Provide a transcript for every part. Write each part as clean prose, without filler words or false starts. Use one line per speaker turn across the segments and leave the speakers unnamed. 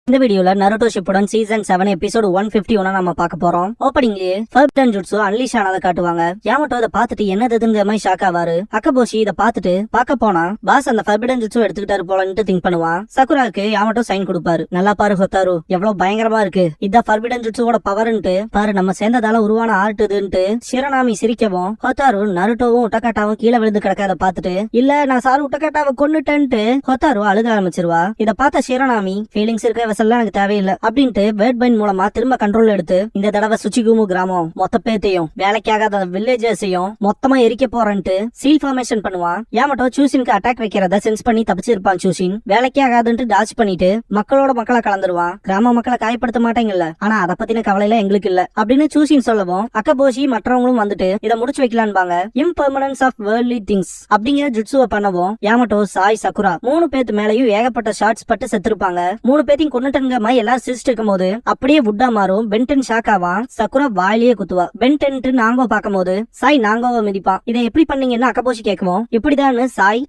இந்த வீடியோல Naruto Shippuden season 7 episode 151 நம்ம பார்க்க போறோம். ஓப்பனிங்லயே ஃபர்பிடன் ஜுட்சு அன்லீஷ் ஆனதை காட்டுவாங்க. யாமட்டோ இதை பார்த்துட்டு என்னதுங்கிற மாதிரி ஷாக் ஆவாரு. அக்கபோஷி இதை பார்த்துட்டு பார்க்க போனா பாஸ் அந்த ஃபர்பிடன் ஜுட்சு எடுத்துக்கிட்டாரு போலன்னு திங்க் பண்ணுவான். சகுராக்கு யாமட்டோ சைன் கொடுப்பாரு. நல்லா பாரு ஹொத்தாரு, எவ்வளவு பயங்கரமா இருக்கு, இதான் ஃபர்பிடன் ஜுட்சுவோட பவர்ன்ட்டு பாரு, நம்ம சேர்ந்ததால உருவான ஆர்ட் இதுன்ட்டு ஷிரனாமி சிரிக்கவும் ஹொத்தாரு நருட்டோவும் உட்டகாட்டாவும் கீழே விழுந்து கிடக்காத பார்த்துட்டு இல்ல நான் சாரு உட்டகாட்டாவை கொன்னுட்டேன்ட்டு ஹொத்தாரு அழுக ஆரம்பிச்சிருவா. இதை பார்த்த ஷிரனாமி ஃபீலிங்ஸ் இருக்க எனக்கு தேவையில்லை அப்படின்ட்டு வேர்ட் பைன் மூலமா திரும்ப கண்ட்ரோல் எடுத்து இந்த தடவை சுச்சிகுமு கிராமம் மொத்த பேத்தையும் வேலைக்காகாத வில்லேஜர்ஸையும் மொத்தமா எரிக்க போறேன்ட்டு சீல் ஃபார்மேஷன் பண்ணுவான். யாமட்டோ சூசினுக்கு அட்டாக் வைக்கிறத சென்ஸ் பண்ணி தப்பிச்சிருப்பான். சூசின் வேலைக்கே ஆகாதுன்ட்டு டாச் பண்ணிட்டு மக்களோட மக்களை கலந்துருவான். கிராம மக்களை காயப்படுத்த மாட்டேங்கல்ல, ஆனா அதை பத்தின கவலையில எங்களுக்கு இல்ல அப்படின்னு சூசின் சொல்லவும் அக்கபோஷி மற்றவங்களும் வந்துட்டு இதை முடிச்சு வைக்கலான்பாங்க. இம்பெர்மனன்ஸ் ஆஃப் வேர்ல்ட்லி திங்ஸ் அப்படிங்கிற ஜுட்சுவை பண்ணவும் யாமட்டோ சாய் சகுரா 3 பேத்து மேலையும் ஏகப்பட்ட ஷாட்ஸ் பட்டு செத்துருப்பாங்க. 3 பேத்தையும் கொண்டுட்டங்க எல்லாரும் சிரிச்சிட்டு இருக்கும் போது அப்படியே வுட்டா மாறும். பென்டன் ஷாக் ஆவான். சகுரா வாயிலேயே குத்துவா. பென்டன் நாங்கோ பார்க்கும் போது சாய் நாங்கோவை மிதிப்பான். இதை எப்படி பண்ணீங்கன்னு அக்கபோஷி கேட்கவும் இப்படிதான்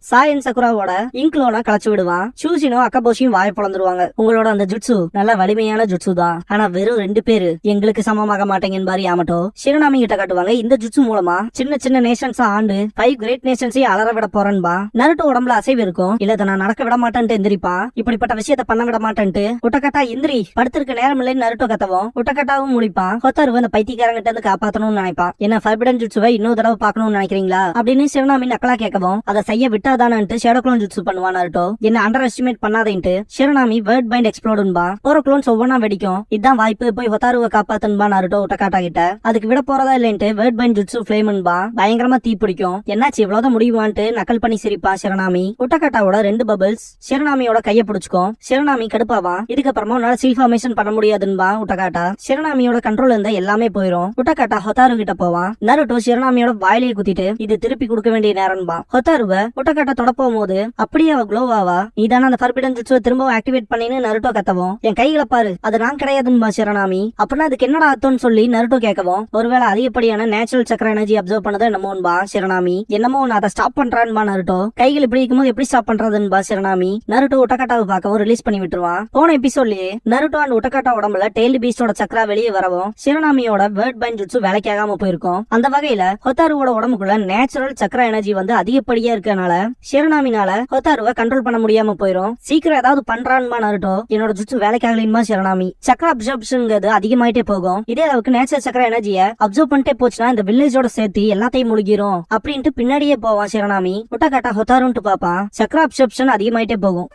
சாய் அண்ட் சகுராவோட இங்க்லோனா களைச்சு விடுவான். சூசினோ அக்கபோஷியும் வாய பொழந்துருவாங்க. உங்களோட அந்த ஜுட்சு நல்ல வலிமையான ஜுட்சு தான், ஆனா வெறும் 2 பேரு எங்களுக்கு சமமாக மாட்டேங்கன்னு பாரு யாமட்டோ ஷிரனாமி கிட்ட காட்டுவாங்க. இந்த ஜுட்சு மூலமா சின்ன சின்ன நேஷன்ஸ் ஆண்டு 5 கிரேட் நேஷன்ஸையும் அலற விட போறேன்பா. நருட்டோ உடம்புல அசைவு இருக்கும். இல்ல நான் நடக்க விட மாட்டேன்ட்டு எந்திரிப்பான். இப்படிப்பட்ட விஷயத்த பண்ண விட மாட்டேன்ட்டு உட்டகட்டா இந்திரி படுத்திருக்க நேரம் இல்லைன்னு நருட்டோ கத்தவும் உட்டகட்டாவும் முடிப்பான். ஹொத்தாரு அந்த பைத்தியக்காரங்கிட்ட இருந்து காப்பாத்தணும்னு நினைப்பான். என்ன ஃபர்பிடன் ஜுட்சுவை இன்னொரு தடவை பாக்கணும்னு நினைக்கிறீங்களா அப்படின்னு ஷிரனாமி நக்கலா கேட்கவும் அதை செய்ய விட்டாதானு ஷேடோ க்ளோன் ஜுட்சு பண்ணுவான். நருட்டோ என்ன அண்டர் எஸ்டிமேட் பண்ணாதேன்ட்டு ஷிரனாமி வேர்ட் பைண்ட் எக்ஸ்ப்ளோடுன்பா. போற க்ளோன்ஸ் ஒவ்வொன்னா வெடிக்கும். இதான் வாய்ப்பு, போய் ஹொத்தாருவை காப்பாத்தன்பா நருட்டோ உட்டகாட்டா கிட்ட. அதுக்கு விட போறதா இல்லைன்ட்டு வேர்ட் பைண்ட் ஜுட்சு ஃபிளேம்ன்பா. பயங்கரமா தீ பிடிக்கும். என்னாச்சு இவ்வளவுதான் முடியுமான்ட்டு நக்கல் பண்ணி சிரிப்பான் ஷிரனாமி. உட்டகாட்டாவோட 2 பபிள்ஸ் ஷிரனாமியோட கைய பிடிச்சுக்கும். ஷிரனாமி கடுப்பாவான். இதுக்கப்புறமா உன்னால சீல் ஃபார்மேஷன் பண்ண முடியாதுன்பா உட்டகாட்டா. ஷிரனாமியோட கண்ட்ரோல் இருந்தா எல்லாமே போயிரும். உட்டகாட்டா ஹொத்தாரு கிட்ட போவான். நருட்டோ ஷிரனாமியோட வாயிலேயே குத்திட்டு இது திருப்பி கொடுக்க வேண்டிய நேரம்பா. ஹொத்தாருவ உட்டகாட்டா தொட போகும்போது அப்படியே அவ க்ளோ ஆவா. நீதான அந்த ஃபர்பிடன் ஜுட்சுவை திரும்பவும் ஆக்டிவேட் பண்ணின்னு நருட்டோ கத்தவும் என் கைகளை பாரு, அது நான் கிடையாதுன்பா ஷிரனாமி. அப்படின்னா அதுக்கு என்னடா அர்த்தம்னு சொல்லி நருட்டோ கேட்கவும் ஒருவேளை அதிகப்படியான நேச்சுரல் சக்கர எனர்ஜி அப்சர்வ் பண்ணது என்னமோன்பா ஷிரனாமி. என்னமோ நான் அதை ஸ்டாப் பண்றான்பா நருட்டோ. கைகள் இப்படி இருக்கும்போது எப்படி ஸ்டாப் பண்றதுன்பா ஷிரனாமி. நருட்டோ உட்டகாட்டாவை பார்க்கவும் ரிலீஸ் பண்ணி விட்டுருவான். போன எபிசோட்லயே நருட்டோ அண்ட் உட்டகாட்டா உடம்புல டெய்ல் பீஸ்டோட சக்கரா வெளியே வரவும் ஷிரனாமியோட வேர்ட் பைண்ட் ஜுட்சு வேலைக்காகாம போயிருக்கும். அந்த வகையில ஹொத்தாருவோட உடம்புக்குள்ள நேச்சுரல் சக்கர எனர்ஜி வந்து அதிகப்படியா இருக்கனால ஷிரனாமினால ஹொத்தாருவை கண்ட்ரோல் பண்ண முடியாம போயிரும். சீக்கிரம் ஏதாவது பண்றான்பா நருட்டோ. என்னோட ஜுட்சு வேலைக்காகலின்மா ஷிரனாமி. சக்கர அப்சர்ப்ஷன்ங்கிறது அதிகமாயிட்டே போகும். இதே அளவுக்கு நேச்சுரல் சக்கர எனர்ஜியை அப்சர்வ் பண்ணிட்டே போச்சுன்னா இந்த வில்லேஜோட சேர்த்து எல்லாத்தையும் முழுகிரும் அப்படின்ட்டு பின்னாடியே போவான் ஷிரனாமி. உட்டகாட்டா ஹொத்தாருன்ட்டு பாப்பான். சக்கர அப்சர்ப்ஷன் அதிகமாயிட்டே போகும்.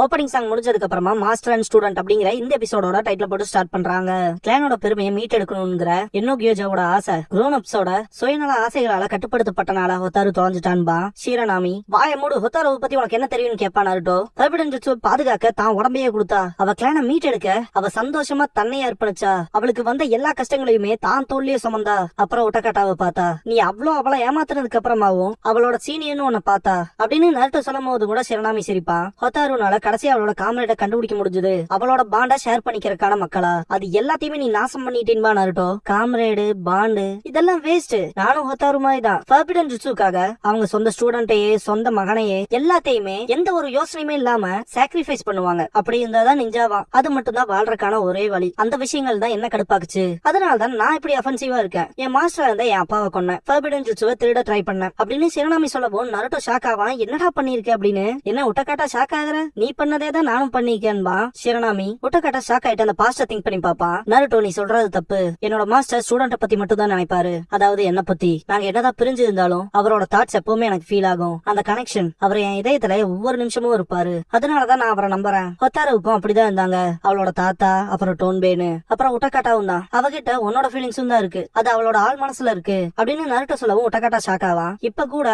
ஓப்பனிங் சாங் முடிஞ்சதுக்கு அப்புறமா மாஸ்டர் அண்ட் ஸ்டூடெண்ட் அப்படிங்கிற இந்த எபிசோடோட டைட்டில் போட்டு ஸ்டார்ட் பண்றாங்க. கிளானோட பெருமையை மீட் எடுக்கணும்ங்கிற என்னோ கியோஜாவோட ஆசை குரோன் அப்ஸோட சுயநல ஆசைகளால கட்டுப்படுத்தப்பட்டனால ஹொத்தாரு தொலைஞ்சிட்டான்பா ஷிரனாமி. வாய மூடு, ஹொத்தாருவை பத்தி உனக்கு என்ன தெரியும்னு கேட்பான் நருட்டோ. ஃபர்பிடன் ஜுட்சுவை பாதுகாக்க தான் உடம்பையே கொடுத்தா. அவ கிளானை மீட் எடுக்க அவ சந்தோஷமா தன்னையே அர்ப்பணிச்சா. அவளுக்கு வந்த எல்லா கஷ்டங்களையுமே தான் தோல்லியே சுமந்தா. அப்புறம் உட்டகாட்டாவை பார்த்தா. நீ அவளை ஏமாத்துறதுக்கு அப்புறமாவும் அவளோட சீனியர்னு உன்னை பார்த்தா அப்படின்னு நருட்டோ சொல்லும் போது கூட ஷிரனாமி சிரிப்பான். ஹொத்தாருனால கடைசி அவளோட காம்ரேட கண்டுபிடிக்க முடிஞ்சது. அவளோட பாண்டா ஷேர் பண்ணிக்கிறதுக்கான மக்களா அது எல்லாத்தையுமே நீ நாசம் பண்ணிட்டேன்பா நருட்டோ. காம்ரேடு பாண்டு இதெல்லாம் வேஸ்ட். நானும் ஹொத்தாரு மாதிரி தான். ஃபர்பிடன் ஜுட்சுக்காக அவங்க சொந்த ஸ்டூடெண்ட்டையே சொந்த மகனையே எல்லாத்தையுமே எந்த ஒரு யோசனையுமே இல்லாம சாக்ரிஃபைஸ் பண்ணுவாங்க. அப்படி இருந்தாதான் நிஞ்சாவா. அது மட்டும் தான் வாழ்றதுக்கான ஒரே வழி. அந்த விஷயங்கள் தான் என்ன கடுப்பாக்குச்சு. அதனாலதான் நான் இப்படி அஃபென்சிவா இருக்கேன். என் மாஸ்டரா இருந்தா என் அப்பாவை கொன்னேன். ஃபர்பிடன் ஜுட்சுவை திருட ட்ரை பண்ணேன் அப்படின்னு ஷிரனாமி சொல்லவும் நருட்டோ ஷாக் ஆவான். என்னடா பண்ணிருக்க அப்படின்னு. என்ன உட்டகாட்டா ஷாக் ஆகுற, நீ பண்ணதே தான் நானும் பண்ணிக்கேன்பா ஷிரனாமி. உட்டகாட்டா ஷாக் ஆயிட்டு அந்த பாஸ்ட திங்க் பண்ணி பாப்பான். நருட்டோ நீ சொல்றது தப்பு. என்னோட மாஸ்டர் ஸ்டூடெண்ட பத்தி மட்டும் தான் நினைப்பாரு, அதாவது என்ன பத்தி. நாங்க என்னதான் பிரிஞ்சு இருந்தாலும் அவரோட தாட்ஸ் எப்பவுமே எனக்கு ஃபீல் ஆகும். அந்த கனெக்ஷன் அவர் என் இதயத்துல ஒவ்வொரு நிமிஷமும் இருப்பாரு. அதனாலதான் நான் அவரை நம்புறேன். ஹொத்தாருவுக்கும் அப்படிதான் இருந்தாங்க. அவளோட தாத்தா, அப்புறம் டோன்பேனு, அப்புறம் உட்டகாட்டாவும் தான். அவகிட்ட உன்னோட ஃபீலிங்ஸும் தான் இருக்கு. அது அவளோட ஆள் மனசுல இருக்கு அப்படின்னு நருட்டோ சொல்லவும் உட்டகாட்டா ஷாக் ஆவான். இப்ப கூட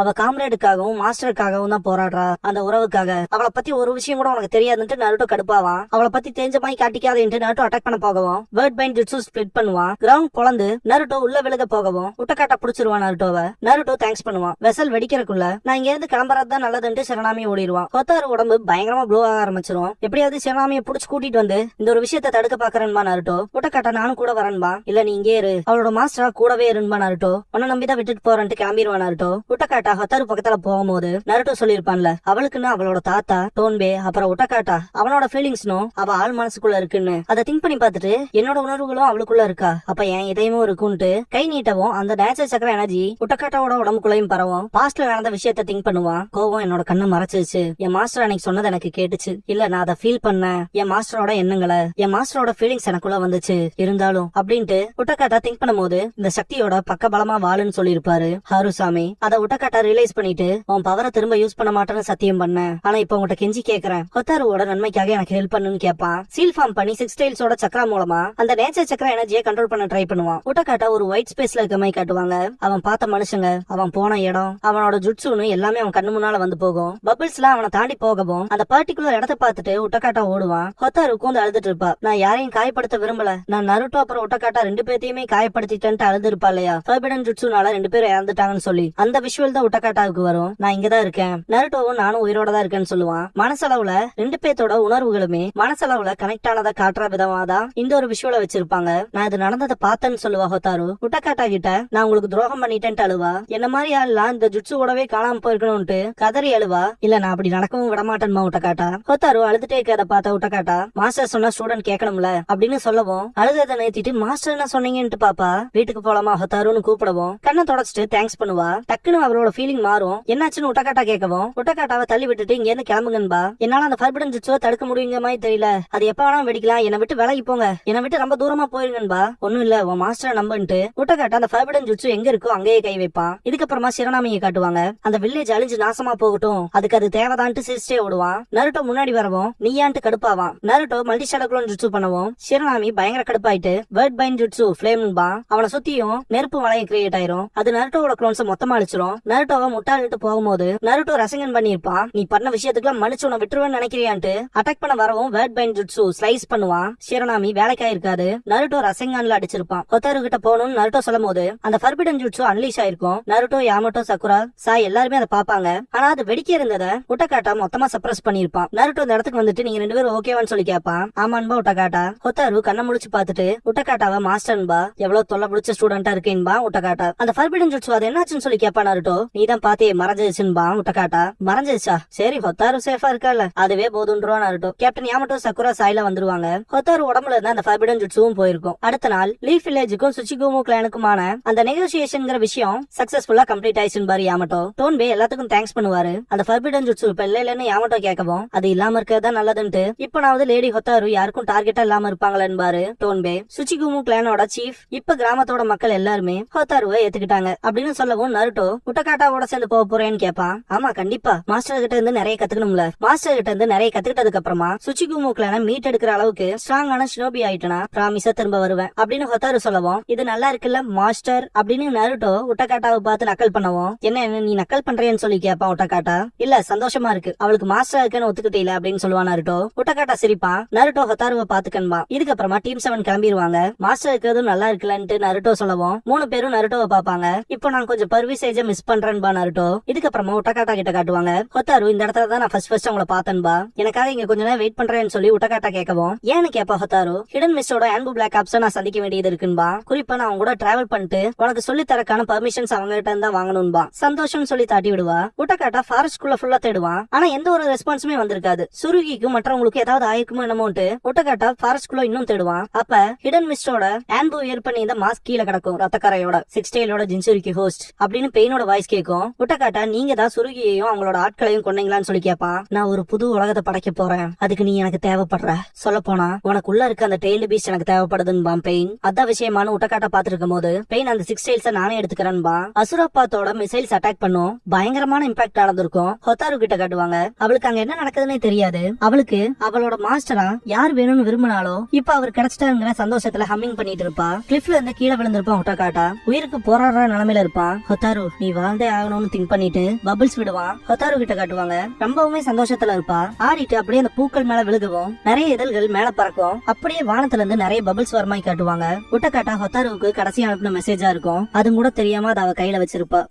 அவ காம்ரேடுக்காகவும் மாஸ்டருக்காகவும் தான் போராடுறா. அந்த உறவுக்காக அவளை பத்தி ஒரு ஒரு விஷயம் கூட உனக்கு தெரியாதுன்ட்டு நருட்டோ கடுப்பாவான். அவளை பத்தி தெரிஞ்ச மாதிரி காட்டிக்காதேன்ட்டு நருட்டோ அட்டாக் பண்ண போகவும் வேர்ட் பைண்ட் ஜுட்சு ஸ்பிளிட் பண்ணுவான். கிரவுண்ட் பொளந்து நருட்டோ உள்ள விழுக போகவும் உட்டக்காட்டா புடிச்சிருவான் நருட்டோவை. நருட்டோ தேங்க்ஸ் பண்ணுவான். வெசல் வெடிக்கிறதுக்குள்ள நான் இங்க இருந்து கிளம்புறதுதான் நல்லதுன்ட்டு சிரனாமி ஓடிடுவான். ஹொத்தாரு உடம்பு பயங்கரமா ப்ளோ ஆக ஆரம்பிச்சிரும். எப்படியாவது சிரனாமியை புடிச்சு கூட்டிட்டு வந்து இந்த ஒரு விஷயத்தை தடுக்க பாக்குறேன்பா நருட்டோ. உட்டக்காட்டா நானும் கூட வரேன்பா. இல்ல நீ இங்கே இரு, அவளோட மாஸ்டரா கூடவே இருன்பா நருட்டோ. உன்னை நம்பிதான் விட்டுட்டு போறேன்ட்டு கிளம்பிடுவான் நருட்டோ. உட்டக்காட்டா ஹொத்தாரு பக்கத்துல போகும்போது நருட்டோ சொல்லிருப்பான்ல அவளுக்குன்னு அவளோட தாத்தா டோன்பே அப்புறம் உட்டக்காட்டா அவனோட ஃபீலிங்ஸ்னும் அவ ஆள் மனசுக்குள்ள இருக்குன்னு அதை திங்க் பண்ணி பார்த்துட்டு என்னோட உணர்வுகளும் அவளுக்குள்ள இருக்கா, அப்ப என் இதயமும் இருக்குன்ட்டு கை நீட்டவும் அந்த நேச்சர் சக்கர எனர்ஜி உட்டக்காட்டாவோட உடம்புக்குள்ளையும் பரவும். பாஸ்ட்ல நடந்த விஷயத்த திங்க் பண்ணுவான். கோவம் என்னோட கண்ணை மறைச்சிருச்சு. என் மாஸ்டர் அன்னைக்கு சொன்னது எனக்கு கேட்டுச்சு. இல்ல நான் அதை ஃபீல் பண்ணேன். என் மாஸ்டரோட எண்ணங்களை என் மாஸ்டரோட ஃபீலிங்ஸ் எனக்குள்ள வந்துச்சு. இருந்தாலும் அப்படின்ட்டு உட்டக்காட்டா திங்க் பண்ணும்போது இந்த சக்தியோட பக்க பலமா வாழுன்னு சொல்லிருப்பாரு ஹாருசாமி. அதை உட்டக்காட்டா ரியலைஸ் பண்ணிட்டு உன் பவரை திரும்ப யூஸ் பண்ண மாட்டேன்னு சத்தியம் பண்ணேன். ஆனா இப்ப உங்ககிட்ட கெஞ்சி கேக்குறேன், ஹொத்தாருவோட நன்மைக்காக எனக்கு ஹெல்ப் பண்ணுன்னு கேட்பான். சீல் ஃபார்ம் பண்ணி 6 டைல்ஸோட சக்கரா மூலமா அந்த நேச்சர் சக்கர எனர்ஜியை கண்ட்ரோல் பண்ண ட்ரை பண்ணுவான். உட்டக்காட்டா ஒரு ஒயிட் ஸ்பேஸ்ல இருக்க மாதிரி காட்டுவாங்க. அவன் பார்த்த மனுஷங்க, அவன் போன இடம், அவனோட ஜுட்சுன்னு எல்லாமே அவன் கண்ணு முன்னால வந்து போகும். பபிள்ஸ் எல்லாம் அவனை தாண்டி போகவும் அந்த பர்டிகுலர் இடத்தை பார்த்துட்டு உட்டக்காட்டா ஓடுவான். ஹொத்தாரு உட்கார்ந்து அழுதுட்டு இருப்பா. நான் யாரையும் காயப்படுத்த விரும்பல, நான் நருட்டோ அப்புறம் உட்டக்காட்டா 2 பேத்தையுமே காயப்படுத்திட்டேன்ட்டு அழுது இருப்பா இல்லையா. ஃபர்பிடன் ஜுட்சுனால 2 பேரும் இறந்துட்டாங்கன்னு சொல்லி அந்த விஷுவல் தான் உட்டக்காட்டாவுக்கு வரும். நான் இங்கதான் இருக்கேன், நருட்டோவும் நானும் உயிரோட தான் இருக்கேன்னு சொல்லுவான். மனசளவுல 2 பேத்தோட உணர்வுகளுமே மனசளவுல கனெக்ட் ஆனதா காட்டுற விதமா தான் இந்த ஒரு விஷுவலை வச்சிருப்பாங்க. நான் இது நடந்ததை பார்த்தேன்னு சொல்லுவா ஹொத்தாரு. உட்டக்காட்டா கிட்ட நான் உங்களுக்கு துரோகம் பண்ணிட்டேன்ட்டு அழுவா. என்ன மாதிரி ஆள்லாம் இந்த ஜுட்சுவோடவே காணாம போயிருக்கணும்ட்டு கதறி அழுவா. இல்ல நான் அப்படி நடக்கவும் விடமாட்டேன்மா உட்டக்காட்டா. ஹொத்தாரு அழுதுட்டே இருக்கிறத பார்த்த உட்டக்காட்டா மாஸ்டர் சொன்னா ஸ்டூடெண்ட் கேட்கணும்ல அப்படின்னு சொல்லவும் அழுததை நிறுத்திட்டு மாஸ்டர் என்ன சொன்னீங்கன்ட்டு பாப்பா. வீட்டுக்கு போலாமா ஹொத்தாருன்னு கூப்பிடவும் கண்ணை தொடச்சிட்டு தேங்க்ஸ் பண்ணுவா. டக்குன்னு அவரோட ஃபீலிங் மாறும். என்னாச்சுன்னு உட்டக்காட்டா கேட்கவும் உட்டக்காட்டாவை தள்ளி விட்டுட்டு இங்க இருந்து கிளம்புங்கன்பா. என்னால அந்த ஃபர்பிடன் ஜுட்சுவை தடுக்க முடியுங்க மாதிரி தெரியல, அது எப்ப வேணாலும் வெடிக்கலாம், என்னை விட்டு விலகி போங்க, என்னை விட்டு ரொம்ப தூரமா போயிருங்கன்பா. ஒண்ணும் இல்ல உன் மாஸ்டரை நம்பன்ட்டு உட்டக்காட்டா அந்த ஃபர்பிடன் ஜுட்சு எங்க இருக்கோ அங்கேயே கை வைப்பான். இதுக்கப்புறமா சிரனாமியை காட்டுவாங்க. அந்த வில்லேஜ் அழிஞ்சு நாசமா போகட்டும், அதுக்கு அது தேவைதான்ட்டு சிரிச்சிட்டே ஓடுவான். நருட்டோ முன்னாடி வரவும் நீயான்ட்டு கடுப்பாவான். நருட்டோ மல்டி ஷேடோக்ளோன் ஜுட்சு பண்ணவும் சிரனாமி பயங்கர கடுப்பாயிட்டு வேர்ட் பைண்ட் ஜுட்சு ஃப்ளேம்பா அவனை சுத்தியும் நெருப்பு வளையம் கிரியேட் ஆயிரும். அது நருட்டோட க்ளோன்ஸ் மொத்தமா அழிச்சிரும். நருட்டோவை முட்டாளிட்டு போகும்போது நருட்டோ ரசங்கன் பண்ணிருப்பான். நீ பண்ண விஷயத்துக்குலாம் மன்னிச்சு உன விட்டுருவேன்னு நினைக்கிறியான்ட்டு அட்டாக் பண்ண வரவும் வேர்ட் பைண்ட் ஜுட்சு ஸ்லைஸ் பண்ணுவான். சிரனாமி வேலைக்காய் இருக்காது. நருட்டோ ரசங்கன்ல அடிச்சிருப்பான். ஹொத்தாரு கிட்ட போகணும்னு நருட்டோ சொல்லும் போது அந்த ஃபர்பிடன் ஜுட்சு அன்லீஷ் ஆயிருக்கும். நருட்டோ யாமட்டோ சக்குரா சாய் எல்லாருமே அதை பாப்பாங்க. ஆனா அது வெடிக்க இருந்ததை உட்டக்காட்டா மொத்தமா சப்ரஸ் பண்ணிருப்பான். நருட்டோ இந்த இடத்துக்கு வந்துட்டு நீங்க 2 பேரும் ஓகேவான்னு சொல்லி கேட்பான். ஆமான்பா உட்டக்காட்டா. ஹொத்தாரு கண்ணை முடிச்சு பாத்துட்டு உட்டக்காட்டாவை மாஸ்டர்ன்பா எவ்வளவு தொல்லை பிடிச்ச ஸ்டூடெண்டா இருக்கேன்பா உட்டக்காட்டா. அந்த ஃபர்பிடன் ஜுட்சு அது என்னாச்சுன்னு சொல்லி கேட்பா நருட்டோ. நீதான் பாத்தே மறைஞ்சிருச்சுன்பா உட்டக்காட்டா. மறைஞ்சிருச்சா, சரி ஹொத்தாரு சேஃபா இருக்கல அதுவே போதுன்றோம் நருட்டோ. கேப்டன் யாமட்டோ சக்குரா சாய்ல வந்துருவாங்க. ஹொத்தாரு உடம்புல இருந்து அந்த ஃபர்பிடன் ஜுட்சுவும் போயிருக்கும். அடுத்த நாள் லீஃப் வில்லேஜுக்கும் சுச்சிகுமோ கிளானுக்குமான அந்த நெகோசியேஷன்ங்கிற விஷயம் சக்சஸ்ஃபுல்லா கம்ப்ளீட் ஆயிடுச்சுன்னு பாரு யாமட்டோ. டோன்பே எல்லாத்துக்கும் தேங்க்ஸ் பண்ணுவாரு. அந்த ஃபர்பிடன் ஜுட்சு இப்ப இல்லன்னு யாமட்டோ கேட்கவும் அது இல்லாம இருக்கதா நல்லதுன்ட்டு இப்பனாவது லேடி ஹொத்தாரு யாருக்கும் டார்கெட்டா இல்லாம இருப்பாங்களேன்னு பாரு டோன்பே. சுச்சிகுமோ கிளானோட சீஃப் இப்ப கிராமத்தோட மக்கள் எல்லாருமே ஹொத்தாருவை ஏத்துக்கிட்டாங்க அப்படின்னு சொல்லவும் நருட்டோ உட்டக்காட்டாவோட சேர்ந்து போக போறேன்னு கேட்பான். ஆமா கண்டிப்பா, மாஸ்டர் கிட்ட இருந்து நிறைய கத்துக்கணும்ல. மாஸ்டர் கிட்ட இருந்து நிறைய கத்துக்கிட்டதுக்கு அப்புறமா சுச்சிகுமோ கிளான மீட் எடுக்கிற அளவுக்கு ஸ்ட்ராங்கான ஷினோபி ஆயிட்டனா ப்ராமிஸா திரும்ப வருவேன் அப்படின்னு ஹொத்தாரு சொல்லவும் இது நல்லா இருக்குல்ல மாஸ்டர் அப்படின்னு நருட்டோ உட்டக்காட்டாவை பார்த்து நக்கல் பண்ணவும் என்ன நீ நக்கல் பண்றேன்னு சொல்லி கேட்பான் உட்டக்காட்டா. இல்ல சந்தோஷமா இருக்கு, அவளுக்கு மாஸ்டர் இருக்குன்னு ஒத்துக்கிட்டே அப்படின்னு சொல்லுவான் நருட்டோ. உட்டக்காட்டா சிரிப்பான். நருட்டோ ஹொத்தாருவை பாத்துக்கன்பா. இதுக்கப்புறமா டீம் 7 கிளம்பிடுவாங்க. மாஸ்டர் இருக்கிறதும் நல்லா இருக்குல்லன்ட்டு நருட்டோ சொல்லவும் 3 பேரும் நருட்டோவை பாப்பாங்க. இப்போ நான் கொஞ்சம் பர்விசேஜ மிஸ் பண்றேன்பா நருட்டோ. இதுக்கப்புறமா உட்டக்காட்டா கிட்ட காட்டுவாங்க. ஹொத்தாரு இந்த இடத்துல தான் நான் ஃபர்ஸ்ட் உங்களை பார்த்தேன்பா, எனக்காக இங்க கொஞ்ச நேரம் வெயிட் பண்றேன்னு சொல்லி உட்டக்காட்டா கேட்கவும் ஏன்னு கேப்பா ஹொத்தாரு. ஹிடன் மிஸ்டோட ஆன்பு பிளாக் ஆப்ஸ் நான் சந்திக்க வேண்டியது இருக்குன்பா. குறிப்பா நான் அவங்க கூட டிராவல் பண்ணிட்டு உனக்கு சொல்லி தரக்கான பர்மிஷன்ஸ் அவங்க கிட்ட இருந்தா வாங்கணும்பா. சந்தோஷம் சொல்லி தாட்டி விடுவா. உட்டக்காட்டா ஃபாரஸ்ட் குள்ள ஃபுல்லா தேடுவான். ஆனா எந்த ஒரு ரெஸ்பான்ஸுமே வந்திருக்காது. சுருகிக்கும் மற்றவங்களுக்கு ஏதாவது ஆயிருக்குமோ என்னமோன்ட்டு உட்டக்காட்டா ஃபாரஸ்ட் குள்ள இன்னும் தேடுவான். அப்ப ஹிடன் மிஸ்டோட ஆன்பு ஏர் பண்ணி இந்த மாஸ்க் கீழே கிடக்கும். ரத்தக்கரையோட 6 டைலோட ஜின்சுரிக்கு ஹோஸ்ட் அப்படின்னு பெயினோட வாய்ஸ் கேட்கும். உட்டக்காட்டா நீங்க தான் சுருகியையும் அவங்களோட ஆட்களையும் கொண்டீங்களான்னு சொல்லி கேட்பான். நான் ஒரு புது உலகத்தை படைக்க போறேன், அதுக்கு நீ எனக்கு தேவைப்படுற. சொல்ல போனா உனக்குள்ள இருக்க அந்த டெய்ல்டு பீஸ்ட் எனக்கு தேவைப்படுதுன்பா பெயின். அதான் விஷயமான உட்டக்காட்டா பாத்துருக்கும் போது பெயின் அந்த 6 டைல்ஸ நானே எடுத்துக்கிறேன்பா. அசுராபாத்தோட மிசைல்ஸ் அட்டாக் பண்ணும், பயங்கரமான இம்பாக்ட் நடந்திருக்கும். ஹொத்தாரு கிட்ட காட்டுவாங்க. அவளுக்கு அங்க என்ன நடக்குதுன்னே தெரியாது. அவளுக்கு அவளோட மாஸ்டரா யார் வேணும்னு விரும்பினாலோ இப்ப அவர் கிடைச்சிட்டாங்கிற சந்தோஷத்துல ஹம்மிங் பண்ணிட்டு இருப்பா. கிளிஃப்ல இருந்து கீழே விழுந்திருப்பான் உட்டக்காட்டா. உயிருக்கு போராடுற நிலைமையில இருப்பான். ஹொத்தாரு நீ வாழ்ந்தே ஆகணும்னு திங்க் பண்ணிட்டு பபிள்ஸ் விடுவான். ஹொத்தாரு கிட்ட காட்டுவாங்க. ரொம்பவுமே சந்தோஷத்துல சந்தோஷத்துல இருப்பா. ஆடிட்டு அப்படியே அந்த பூக்கள் மேல விழுகவும் நிறைய இதழ்கள் மேல பறக்கும். அப்படியே வானத்துல இருந்து நிறைய பபிள்ஸ் வரமாய் காட்டுவாங்க. உட்டக்காட்டா ஹொத்தாருவுக்கு கடைசி அனுப்பின மெசேஜா இருக்கும். அது கூட தெரியாம அதை அவ கையில வச்சிருப்பா.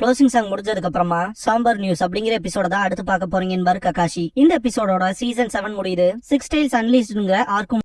க்ளோசிங் சாங் முடிஞ்சதுக்கு அப்புறமா சாம்பர் நியூஸ் அப்படிங்கிற எபிசோட தான் அடுத்து பார்க்க போறீங்க என்பாரு ககாஷி. இந்த எபிசோடோட சீசன் 7 முடியுது. 6 Tales Unleashedங்கிற ஆர்க்கும்